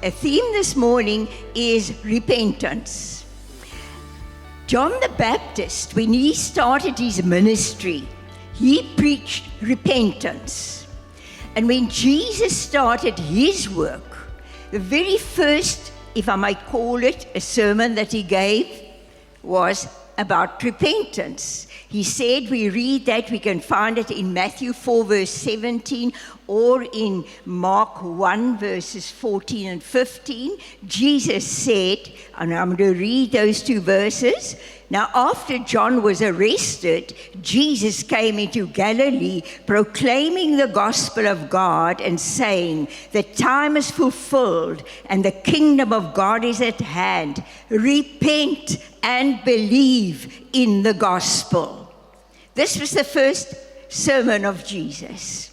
A theme this morning is repentance. John the Baptist, when he started his ministry, he preached repentance. And when Jesus started his work, the very first, if I might call it, a sermon that he gave was about repentance. He said, we read that, we can find it in Matthew 4 verse 17 or in Mark 1 verses 14 and 15. Jesus said, and I'm going to read those two verses. Now after John was arrested, Jesus came into Galilee proclaiming the gospel of God and saying, the time is fulfilled and the kingdom of God is at hand. Repent and believe in the gospel. This was the first sermon of Jesus.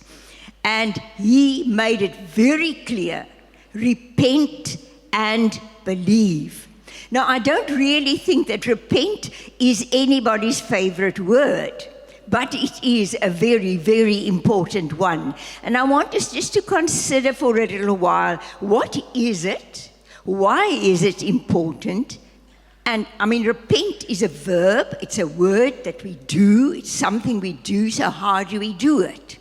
And he made it very clear, repent and believe. Now, I don't really think that repent is anybody's favorite word, but it is a very, very important one. And I want us just to consider for a little while, what is it? Why is it important? And I mean, repent is a verb, it's a word that we do, it's something we do, so how do we do it?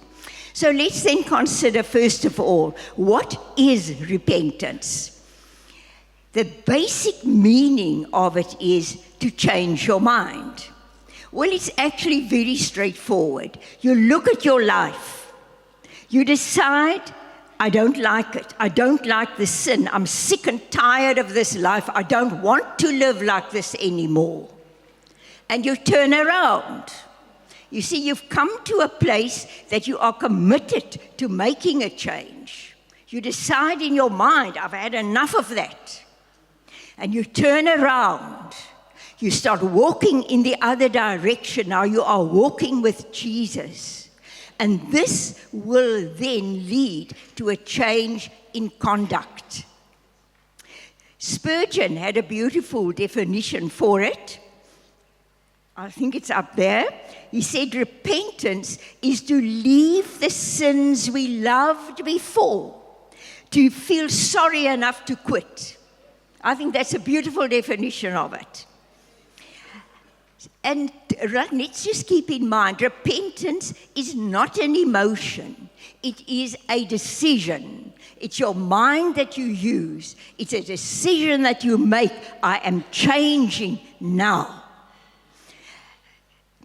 So let's then consider, first of all, what is repentance? The basic meaning of it is to change your mind. Well, it's actually very straightforward. You look at your life, you decide, I don't like it. I don't like the sin. I'm sick and tired of this life. I don't want to live like this anymore. And you turn around. You see, you've come to a place that you are committed to making a change. You decide in your mind, I've had enough of that. And you turn around. You start walking in the other direction. Now you are walking with Jesus. And this will then lead to a change in conduct. Spurgeon had a beautiful definition for it. I think it's up there. He said, repentance is to leave the sins we loved before, to feel sorry enough to quit. I think that's a beautiful definition of it. And let's just keep in mind, repentance is not an emotion. It is a decision. It's your mind that you use. It's a decision that you make. I am changing now.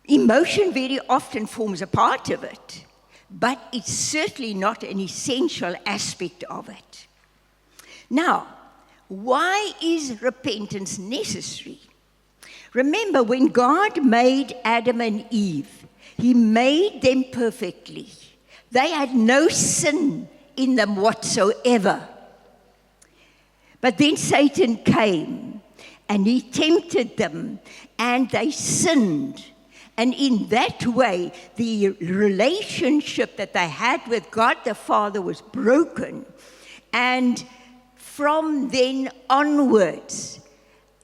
Emotion very often forms a part of it, but it's certainly not an essential aspect of it. Now, why is repentance necessary? Remember, when God made Adam and Eve, he made them perfectly. They had no sin in them whatsoever. But then Satan came and he tempted them and they sinned. And in that way, the relationship that they had with God the Father was broken. And from then onwards,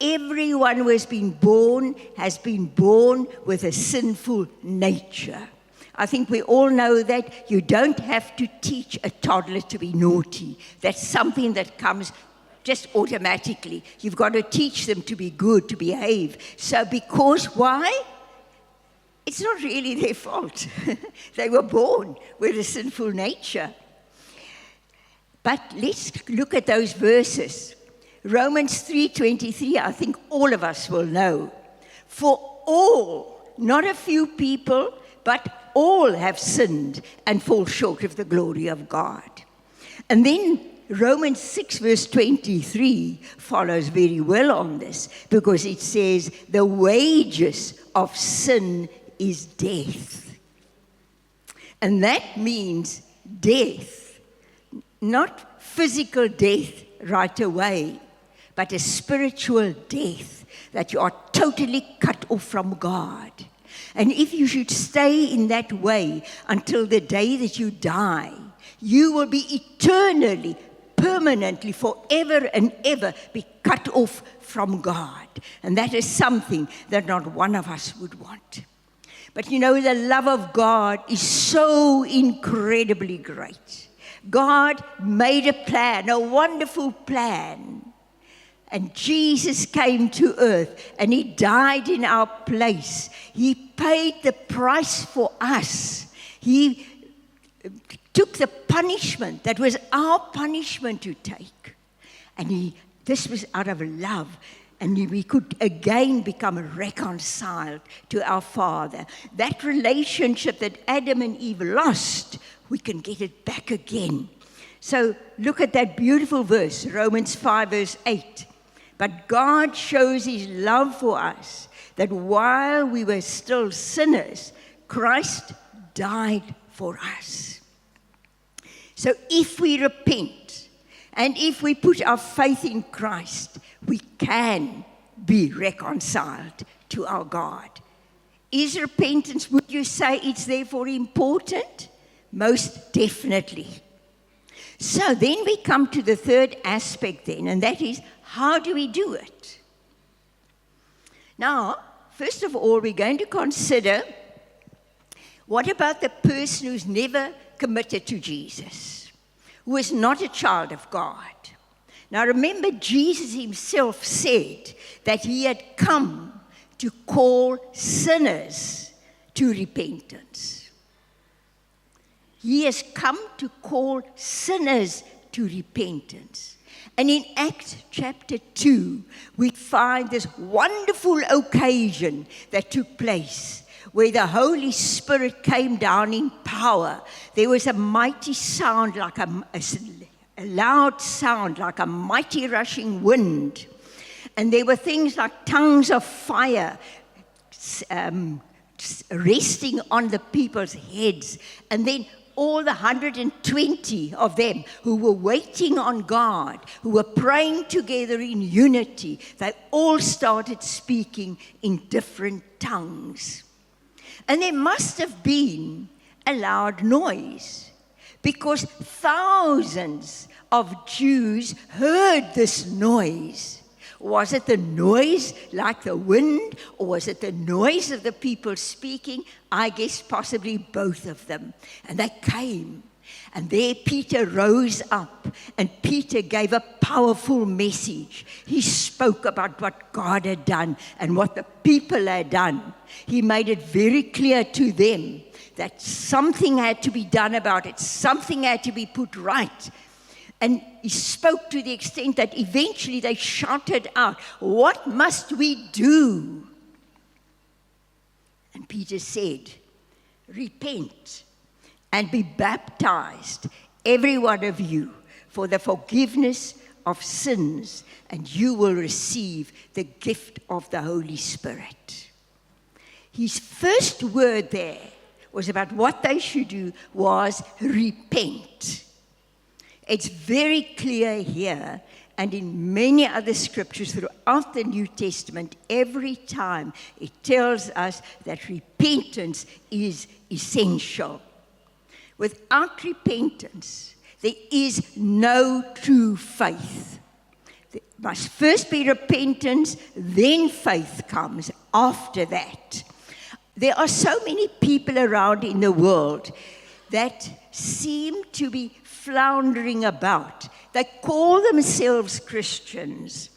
everyone who has been born with a sinful nature. I think we all know that you don't have to teach a toddler to be naughty. That's something that comes just automatically. You've got to teach them to be good, to behave. So because why? It's not really their fault. They were born with a sinful nature. But let's look at those verses. Romans 3:23, I think all of us will know. For all, not a few people, but all have sinned and fall short of the glory of God. And then Romans 6 verse 23 follows very well on this, because it says, the wages of sin is death. And that means death, not physical death right away, but a spiritual death, that you are totally cut off from God. And if you should stay in that way until the day that you die, you will be eternally, permanently, forever and ever be cut off from God. And that is something that not one of us would want. But you know, the love of God is so incredibly great God made a plan, a wonderful plan. And Jesus came to earth and he died in our place. He paid the price for us. He took the punishment that was our punishment to take. And this was out of love. And we could again become reconciled to our Father. That relationship that Adam and Eve lost, we can get it back again. So look at that beautiful verse, Romans 5 verse 8. But God shows his love for us, that while we were still sinners, Christ died for us. So if we repent, and if we put our faith in Christ, we can be reconciled to our God. Is repentance, would you say it's therefore important? Most definitely. So then we come to the third aspect then, and that is, how do we do it? Now, first of all, we're going to consider, what about the person who's never committed to Jesus, who is not a child of God? Now remember, Jesus himself said that he had come to call sinners to repentance. He has come to call sinners to repentance. And in Acts chapter 2, we find this wonderful occasion that took place where the Holy Spirit came down in power. There was a mighty sound, like a loud sound, like a mighty rushing wind. And there were things like tongues of fire resting on the people's heads. And then all the 120 of them who were waiting on God, who were praying together in unity, they all started speaking in different tongues. And there must have been a loud noise, because thousands of Jews heard this noise. Was it the noise like the wind, or was it the noise of the people speaking? I guess possibly both of them. And they came, and there Peter rose up, and Peter gave a powerful message. He spoke about what God had done and what the people had done. He made it very clear to them that something had to be done about it, something had to be put right. And he spoke to the extent that eventually they shouted out, "What must we do?" And Peter said, "Repent and be baptized, every one of you, for the forgiveness of sins, and you will receive the gift of the Holy Spirit." His first word there was about what they should do was repent. It's very clear here, and in many other scriptures throughout the New Testament, every time it tells us that repentance is essential. Without repentance, there is no true faith. There must first be repentance, then faith comes after that. There are so many people around in the world that seem to be floundering about. They call themselves Christians,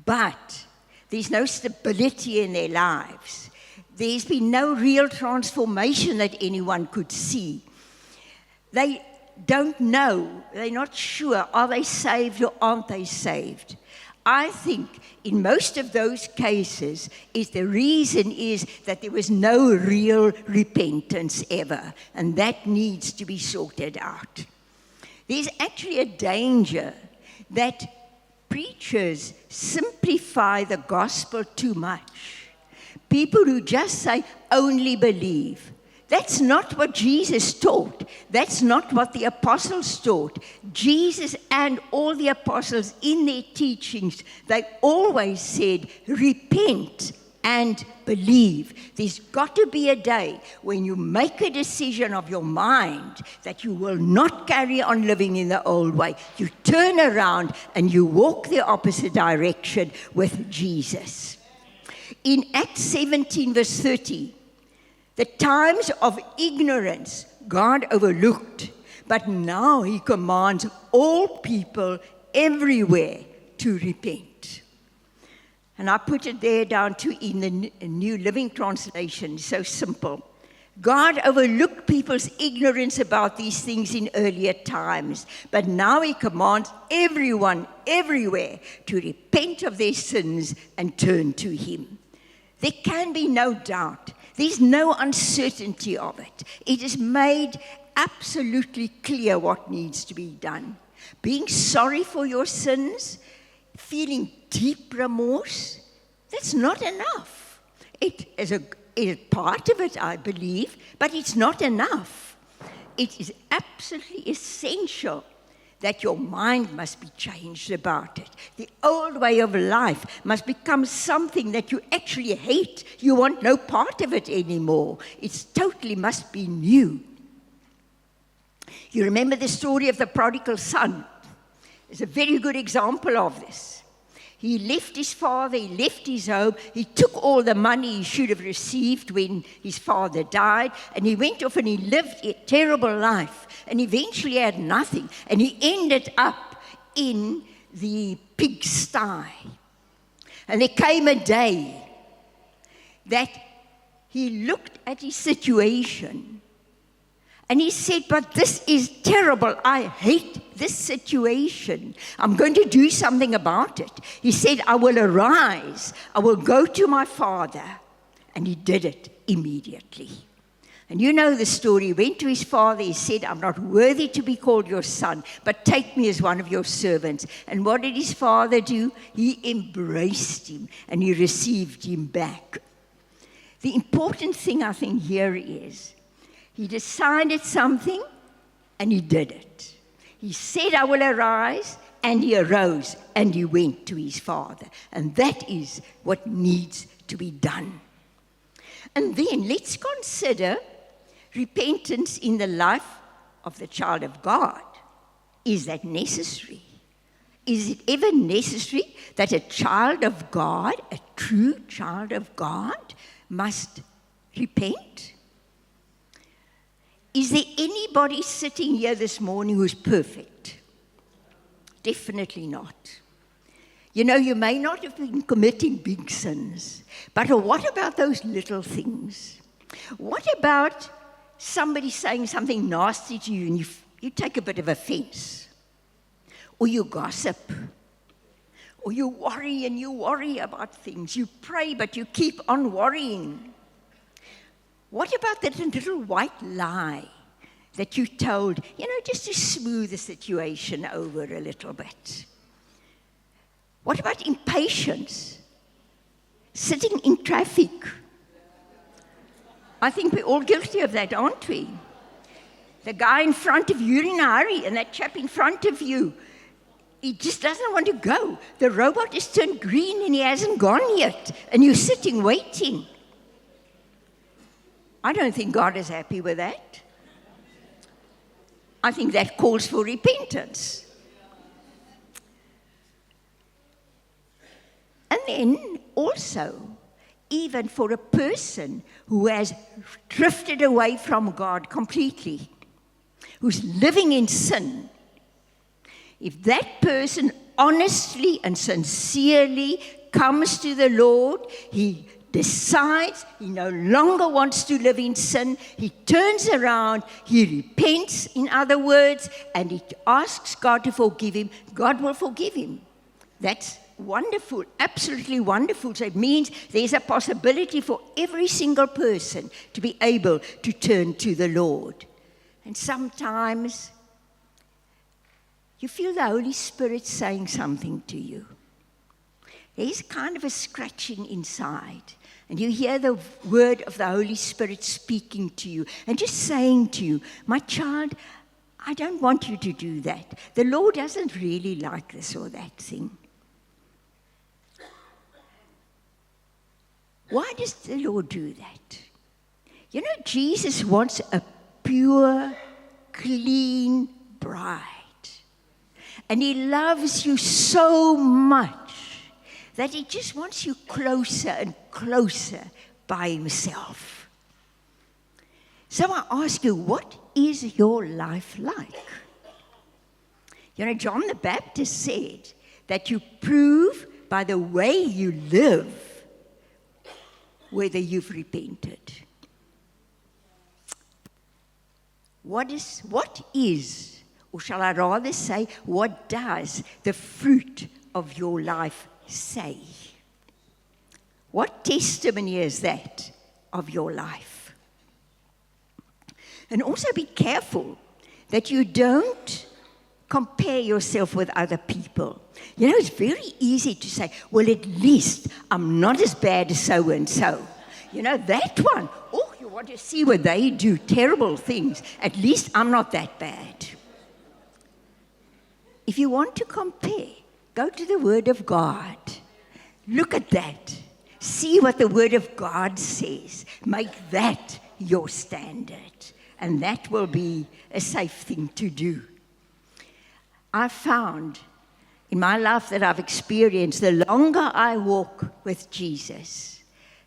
but there's no stability in their lives. There's been no real transformation that anyone could see. They don't know, they're not sure, are they saved or aren't they saved? I think in most of those cases the reason is that there was no real repentance ever, and that needs to be sorted out. There's actually a danger that preachers simplify the gospel too much. People who just say, "Only believe." That's not what Jesus taught. That's not what the apostles taught. Jesus and all the apostles in their teachings, they always said, repent and believe. There's got to be a day when you make a decision of your mind that you will not carry on living in the old way. You turn around and you walk the opposite direction with Jesus. In Acts 17 verse 30, the times of ignorance God overlooked, But now he commands all people everywhere to repent. And I put it there down to in the New Living Translation, so simple. God overlooked people's ignorance about these things in earlier times, but now he commands everyone, everywhere, to repent of their sins and turn to him. There can be no doubt. There's no uncertainty of it. It is made absolutely clear what needs to be done. Being sorry for your sins, feeling deep remorse, that's not enough. It is part of it, I believe, but it's not enough. It is absolutely essential that your mind must be changed about it. The old way of life must become something that you actually hate. You want no part of it anymore. It totally must be new. You remember the story of the prodigal son. It's a very good example of this. He left his father, he left his home, he took all the money he should have received when his father died, and he went off and he lived a terrible life, and eventually had nothing, and he ended up in the pigsty. And there came a day that he looked at his situation, and he said, but this is terrible. I hate this situation. I'm going to do something about it. He said, I will arise. I will go to my father. And he did it immediately. And you know the story. He went to his father. He said, I'm not worthy to be called your son, but take me as one of your servants. And what did his father do? He embraced him and he received him back. The important thing, I think, here is, he decided something, and he did it. He said, I will arise, and he arose, and he went to his father. And that is what needs to be done. And then let's consider repentance in the life of the child of God. Is that necessary? Is it ever necessary that a child of God, a true child of God, must repent? Is there anybody sitting here this morning who's perfect? Definitely not. You know, you may not have been committing big sins, but what about those little things? What about somebody saying something nasty to you and you take a bit of offense? Or you gossip? Or you worry about things. You pray, but you keep on worrying. What about that little white lie that you told, just to smooth the situation over a little bit? What about impatience? Sitting in traffic. I think we're all guilty of that, aren't we? The guy in front of you, you're in a hurry, and that chap in front of you, he just doesn't want to go. The robot has turned green and he hasn't gone yet, and you're sitting waiting. I don't think God is happy with that. I think that calls for repentance. And then also, even for a person who has drifted away from God completely, who's living in sin, if that person honestly and sincerely comes to the Lord, he decides he no longer wants to live in sin, he turns around, he repents, in other words, and he asks God to forgive him, God will forgive him. That's wonderful, absolutely wonderful. So it means there's a possibility for every single person to be able to turn to the Lord. And sometimes you feel the Holy Spirit saying something to you. There's kind of a scratching inside. And you hear the word of the Holy Spirit speaking to you and just saying to you, my child, I don't want you to do that. The Lord doesn't really like this or that thing. Why does the Lord do that? You know, Jesus wants a pure, clean bride. And he loves you so much that he just wants you closer and closer by himself. So I ask you, what is your life like? You know, John the Baptist said that you prove by the way you live whether you've repented. What is, or shall I rather say, what does the fruit of your life say? What testimony is that of your life? And also be careful that you don't compare yourself with other people. You know, it's very easy to say, well, at least I'm not as bad as so-and-so. You know, that one, oh, you want to see what they do, terrible things. At least I'm not that bad. If you want to compare, go to the Word of God. Look at that. See what the Word of God says. Make that your standard. And that will be a safe thing to do. I've found in my life that I've experienced, the longer I walk with Jesus,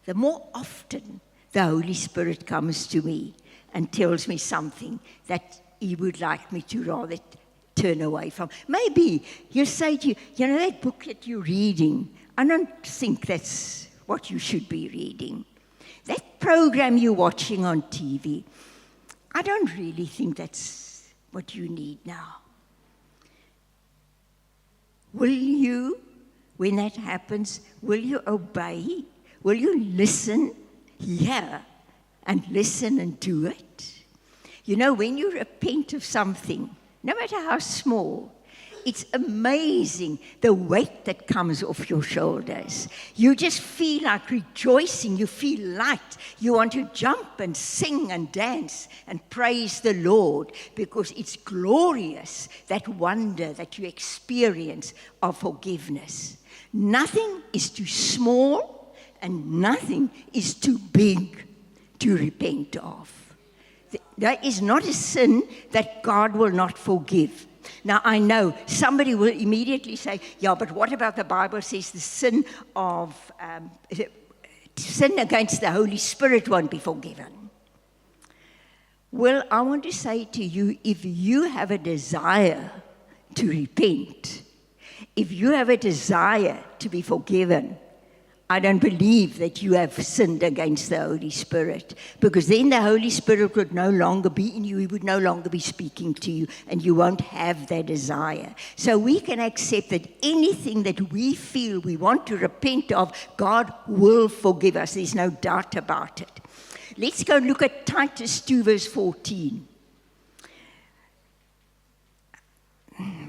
the more often the Holy Spirit comes to me and tells me something that He would like me to rather turn away from. Maybe He'll say to you, you know, that book that you're reading, I don't think that's what you should be reading. That program you're watching on TV, I don't really think that's what you need now. Will you, when that happens, will you obey? Will you listen, hear, and listen and do it? You know, when you repent of something, no matter how small, it's amazing the weight that comes off your shoulders. You just feel like rejoicing. You feel light. You want to jump and sing and dance and praise the Lord because it's glorious, that wonder that you experience of forgiveness. Nothing is too small and nothing is too big to repent of. There is not a sin that God will not forgive. Now, I know somebody will immediately say, yeah, but what about the Bible says the sin against the Holy Spirit won't be forgiven? Well, I want to say to you, if you have a desire to repent, if you have a desire to be forgiven, I don't believe that you have sinned against the Holy Spirit, because then the Holy Spirit would no longer be in you. He would no longer be speaking to you, and you won't have that desire. So we can accept that anything that we feel we want to repent of, God will forgive us. There's no doubt about it. Let's go and look at Titus 2, verse 14.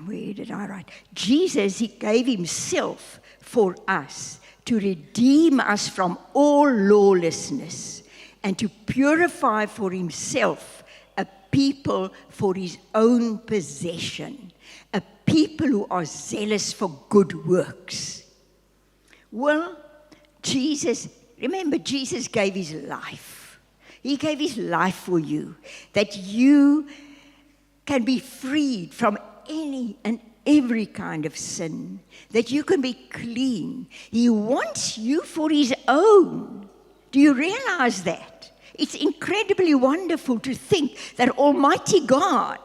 Where did I write? Jesus, He gave Himself for us, to redeem us from all lawlessness and to purify for Himself a people for His own possession, a people who are zealous for good works. Well, remember, Jesus gave His life. He gave His life for you, that you can be freed from any and every kind of sin, that you can be clean. He wants you for His own. Do you realize that? It's incredibly wonderful to think that Almighty God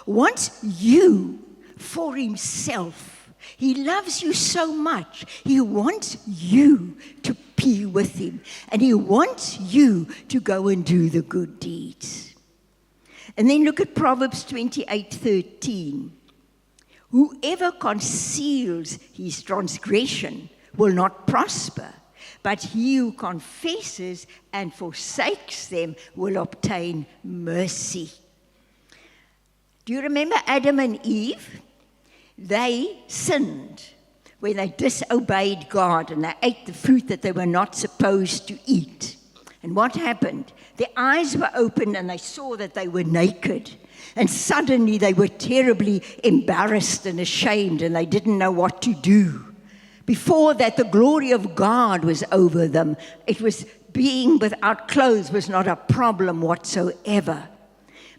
wants you for Himself. He loves you so much. He wants you to be with Him, and He wants you to go and do the good deeds. And then look at Proverbs 28:13. Whoever conceals his transgression will not prosper, but he who confesses and forsakes them will obtain mercy. Do you remember Adam and Eve? They sinned when they disobeyed God and they ate the fruit that they were not supposed to eat. And what happened? Their eyes were opened and they saw that they were naked. And suddenly they were terribly embarrassed and ashamed, and they didn't know what to do. Before that, the glory of God was over them. It was being without clothes was not a problem whatsoever.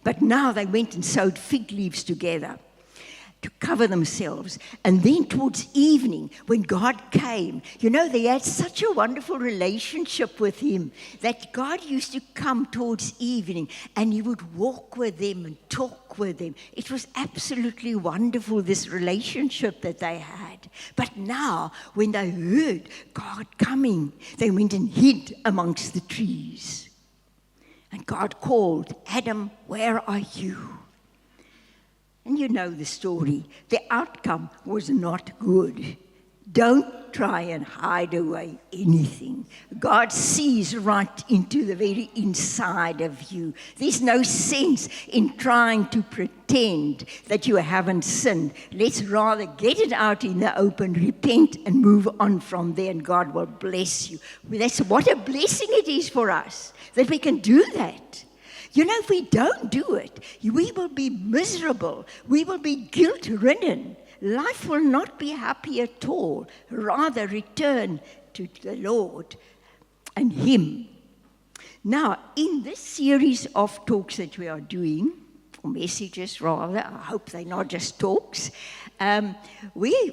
But now they went and sewed fig leaves together. to cover themselves. And then towards evening, when God came, they had such a wonderful relationship with him that God used to come towards evening and he would walk with them and talk with them. It was absolutely wonderful, this relationship that they had. But now, when they heard God coming, they went and hid amongst the trees. And God called, "Adam, where are you?" And you know the story. The outcome was not good. Don't try and hide away anything. God sees right into the very inside of you. There's no sense in trying to pretend that you haven't sinned. Let's rather get it out in the open, repent, and move on from there, and God will bless you. What a blessing it is for us that we can do that. If we don't do it, we will be miserable. We will be guilt-ridden. Life will not be happy at all. Rather, return to the Lord and Him. Now, in this series of talks that we are doing, or messages rather, I hope they're not just talks, we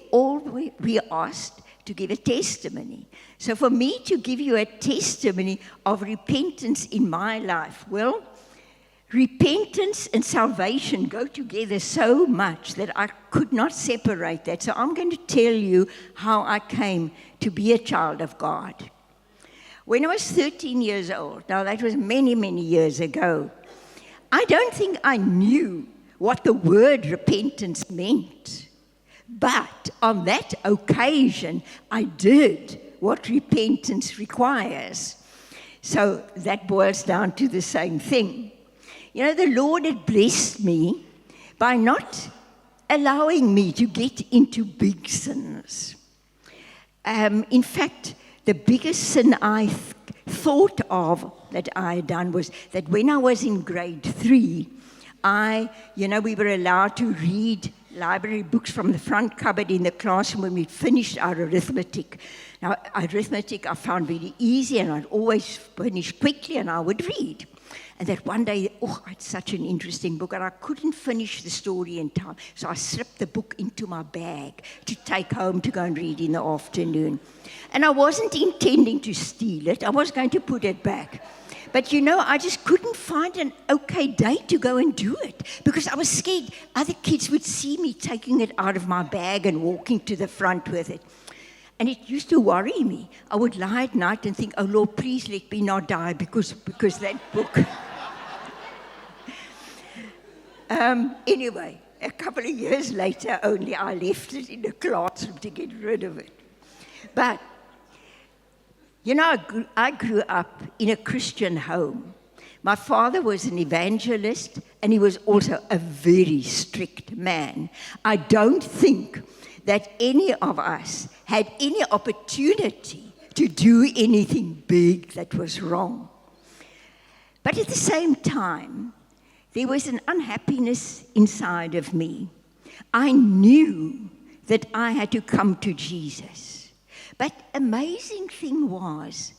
asked to give a testimony. So for me to give you a testimony of repentance in my life, well, repentance and salvation go together so much that I could not separate that. So I'm going to tell you how I came to be a child of God. When I was 13 years old, now that was many, many years ago, I don't think I knew what the word repentance meant. But on that occasion, I did what repentance requires. So that boils down to the same thing. The Lord had blessed me by not allowing me to get into big sins. In fact, the biggest sin I thought of that I had done was that when I was in grade 3, we were allowed to read library books from the front cupboard in the classroom when we finished our arithmetic. Now, arithmetic I found very easy, and I'd always finish quickly, and I would read. And that one day, it's such an interesting book, and I couldn't finish the story in time. So I slipped the book into my bag to take home to go and read in the afternoon. And I wasn't intending to steal it. I was going to put it back. But I just couldn't find an okay day to go and do it because I was scared other kids would see me taking it out of my bag and walking to the front with it. And it used to worry me. I would lie at night and think, "Oh Lord, please let me not die because that book." Anyway, a couple of years later only, I left it in the classroom to get rid of it. But, I grew up in a Christian home. My father was an evangelist, and he was also a very strict man. I don't think that any of us had any opportunity to do anything big that was wrong. But at the same time, there was an unhappiness inside of me. I knew that I had to come to Jesus. But amazing thing was,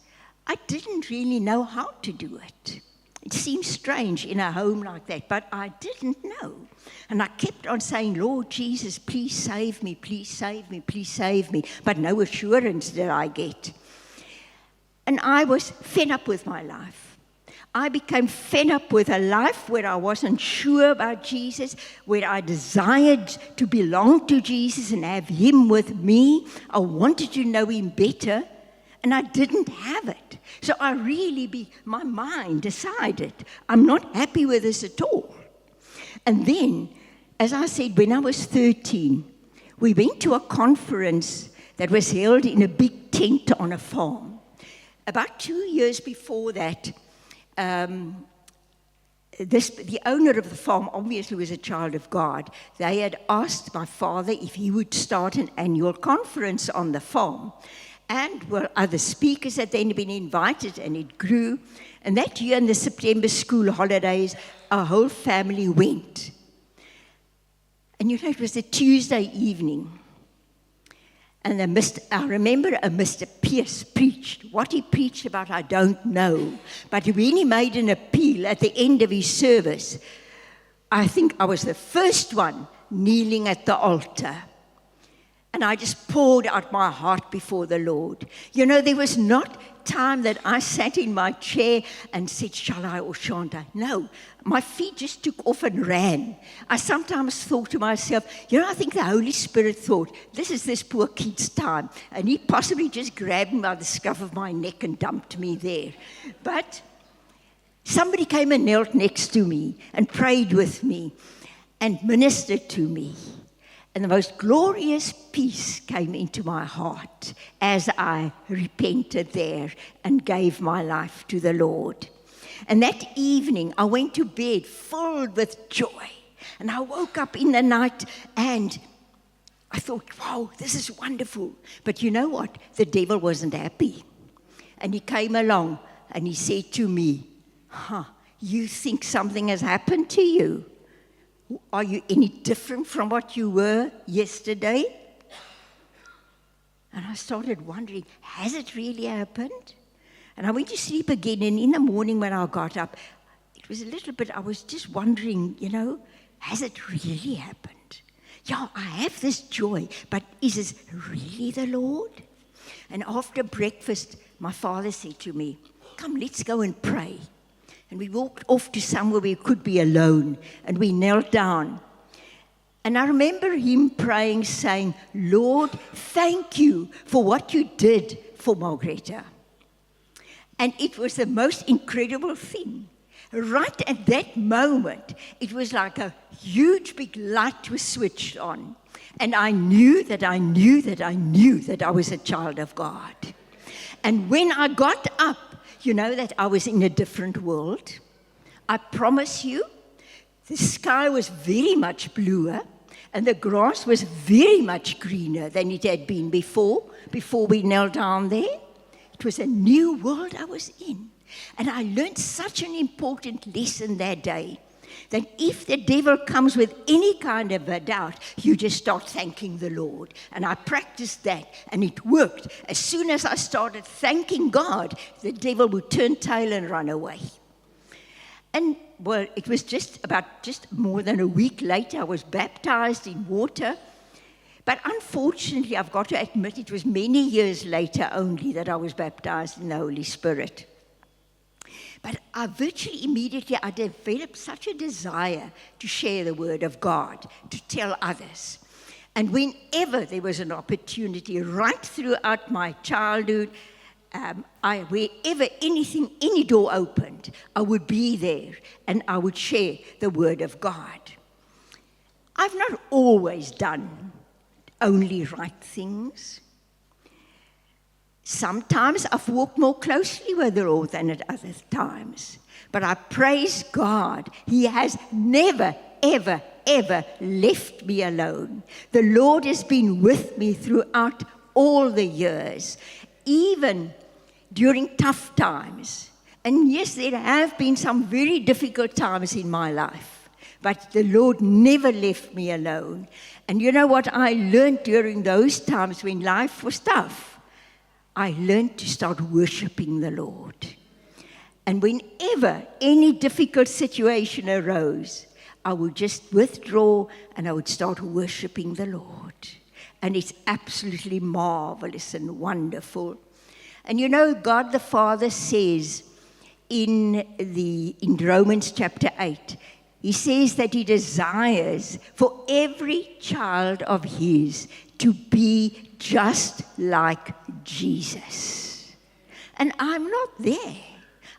I didn't really know how to do it. It seems strange in a home like that, but I didn't know. And I kept on saying, "Lord Jesus, please save me, please save me, please save me." But no assurance did I get. And I was fed up with my life. I became fed up with a life where I wasn't sure about Jesus, where I desired to belong to Jesus and have Him with me. I wanted to know Him better, and I didn't have it. So my mind decided, I'm not happy with this at all. And then, as I said, when I was 13, we went to a conference that was held in a big tent on a farm. About 2 years before that, the owner of the farm obviously was a child of God. They had asked my father if he would start an annual conference on the farm. And other speakers had then been invited, and it grew. And that year in the September school holidays, our whole family went. And it was a Tuesday evening. And I remember Mr. Pierce preached. What he preached about, I don't know. But when he made an appeal at the end of his service, I think I was the first one kneeling at the altar. And I just poured out my heart before the Lord. You know, there was not time that I sat in my chair and said, shall I or shan't I? No, my feet just took off and ran. I sometimes thought to myself, you know, I think the Holy Spirit thought, this is this poor kid's time. And he possibly just grabbed me by the scruff of my neck and dumped me there. But somebody came and knelt next to me and prayed with me and ministered to me. And the most glorious peace came into my heart as I repented there and gave my life to the Lord. And that evening, I went to bed filled with joy. And I woke up in the night and I thought, wow, this is wonderful. But you know what? The devil wasn't happy. And he came along and he said to me, you think something has happened to you? Are you any different from what you were yesterday? And I started wondering, has it really happened? And I went to sleep again, and in the morning when I got up, it was a little bit, I was just wondering, you know, has it really happened? Yeah, I have this joy, but is this really the Lord? And after breakfast, my father said to me, come, let's go and pray. And we walked off to somewhere we could be alone, and we knelt down. And I remember him praying, saying, Lord, thank you for what you did for Margareta. And it was the most incredible thing. Right at that moment, it was like a huge big light was switched on. And I knew that I was a child of God. And when I got up, you know that I was in a different world. I promise you, the sky was very much bluer and the grass was very much greener than it had been before we knelt down there. It was a new world I was in. And I learned such an important lesson that day, that if the devil comes with any kind of a doubt, you just start thanking the Lord. And I practiced that, and it worked. As soon as I started thanking God, the devil would turn tail and run away. And, well, it was just more than a week later, I was baptized in water. But unfortunately, I've got to admit, it was many years later only that I was baptized in the Holy Spirit. But I virtually immediately, I developed such a desire to share the word of God, to tell others. And whenever there was an opportunity, right throughout my childhood, wherever any door opened, I would be there and I would share the word of God. I've not always done only right things. Sometimes I've walked more closely with the Lord than at other times. But I praise God. He has never, ever, ever left me alone. The Lord has been with me throughout all the years, even during tough times. And yes, there have been some very difficult times in my life, but the Lord never left me alone. And you know what I learned during those times when life was tough? I learned to start worshiping the Lord. And whenever any difficult situation arose, I would just withdraw and I would start worshiping the Lord. And it's absolutely marvelous and wonderful. And you know, God the Father says in Romans chapter 8, He says that He desires for every child of His to be just like Jesus. And I'm not there.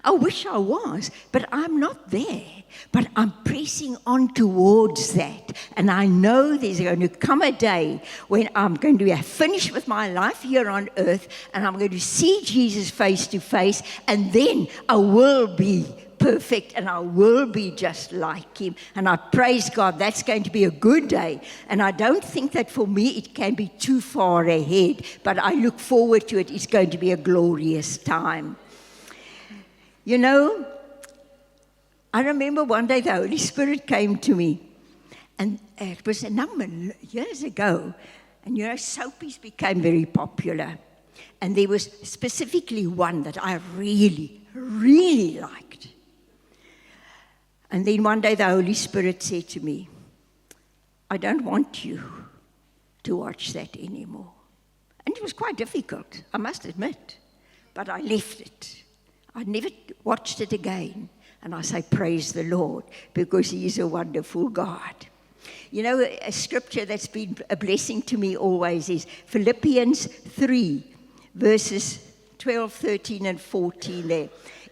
I wish I was, but I'm not there. But I'm pressing on towards that. And I know there's going to come a day when I'm going to have finished with my life here on earth, and I'm going to see Jesus face to face, and then I will be perfect and I will be just like Him. And I praise God, that's going to be a good day. And I don't think that for me it can be too far ahead, but I look forward to it. It's going to be a glorious time. You know, I remember one day the Holy Spirit came to me, and it was a number of years ago, and you know, soapies became very popular. And there was specifically one that I really, really liked. And then one day the Holy Spirit said to me, I don't want you to watch that anymore. And it was quite difficult, I must admit. But I left it. I never watched it again. And I say, praise the Lord, because He is a wonderful God. You know, a scripture that's been a blessing to me always is Philippians 3, verses 12, 13, and 14 there.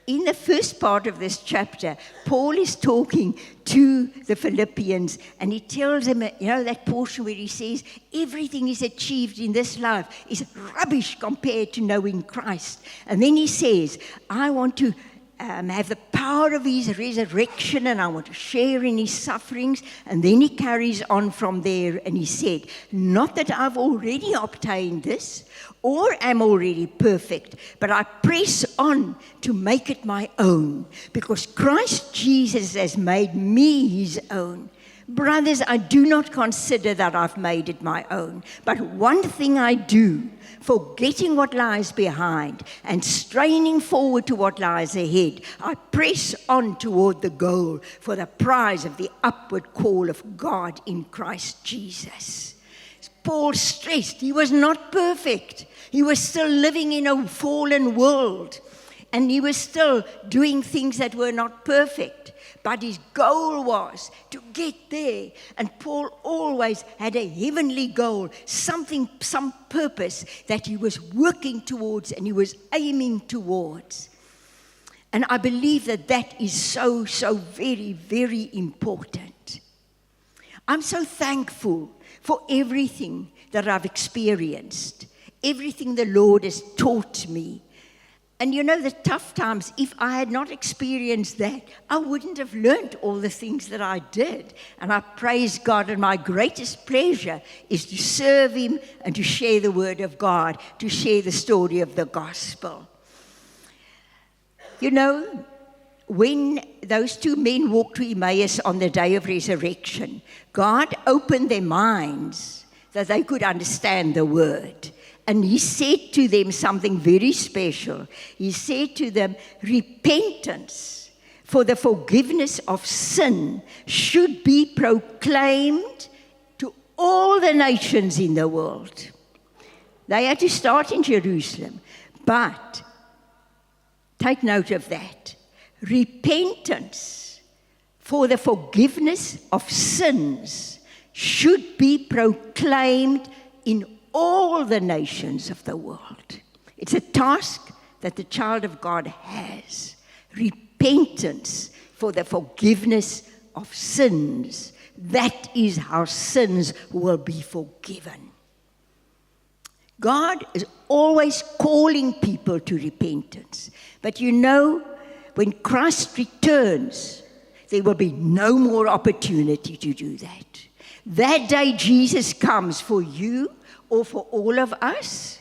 In the first part of this chapter, Paul is talking to the Philippians, and he tells them, you know, that portion where he says, everything is achieved in this life is rubbish compared to knowing Christ. And then he says, I want to have the power of His resurrection, and I want to share in His sufferings. And then he carries on from there, and he said, not that I've already obtained this or am already perfect, but I press on to make it my own, because Christ Jesus has made me His own. Brothers, I do not consider that I've made it my own, but one thing I do, forgetting what lies behind and straining forward to what lies ahead, I press on toward the goal for the prize of the upward call of God in Christ Jesus. Paul stressed he was not perfect. He was still living in a fallen world, and he was still doing things that were not perfect. But his goal was to get there. And Paul always had a heavenly goal, some purpose that he was working towards and he was aiming towards. And I believe that is so very, very important. I'm so thankful for everything that I've experienced, everything the Lord has taught me. And you know, the tough times, if I had not experienced that, I wouldn't have learned all the things that I did. And I praise God, and my greatest pleasure is to serve Him and to share the Word of God, to share the story of the gospel. You know, when those two men walked to Emmaus on the day of resurrection, God opened their minds that they could understand the Word. And He said to them something very special. He said to them, repentance for the forgiveness of sin should be proclaimed to all the nations in the world. They had to start in Jerusalem. But take note of that. Repentance for the forgiveness of sins should be proclaimed in all the nations of the world. It's a task that the child of God has. Repentance for the forgiveness of sins. That is how sins will be forgiven. God is always calling people to repentance. But you know, when Christ returns, there will be no more opportunity to do that. That day Jesus comes for you or for all of us,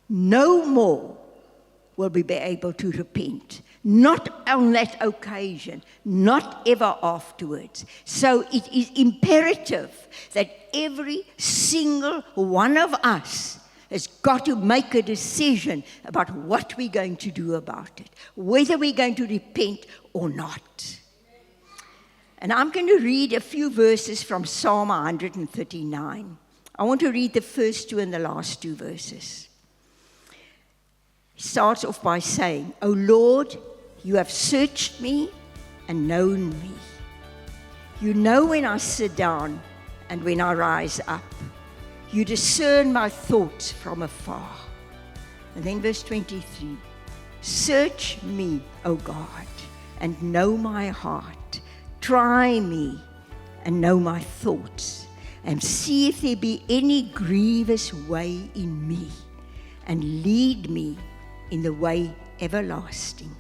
no more will we be able to repent. Not on that occasion, not ever afterwards. So it is imperative that every single one of us has got to make a decision about what we're going to do about it, whether we're going to repent or not. And I'm going to read a few verses from Psalm 139. I want to read the first two and the last two verses. He starts off by saying, O Lord, you have searched me and known me. You know when I sit down and when I rise up. You discern my thoughts from afar. And then verse 23, search me, O God, and know my heart. Try me and know my thoughts, and see if there be any grievous way in me, and lead me in the way everlasting.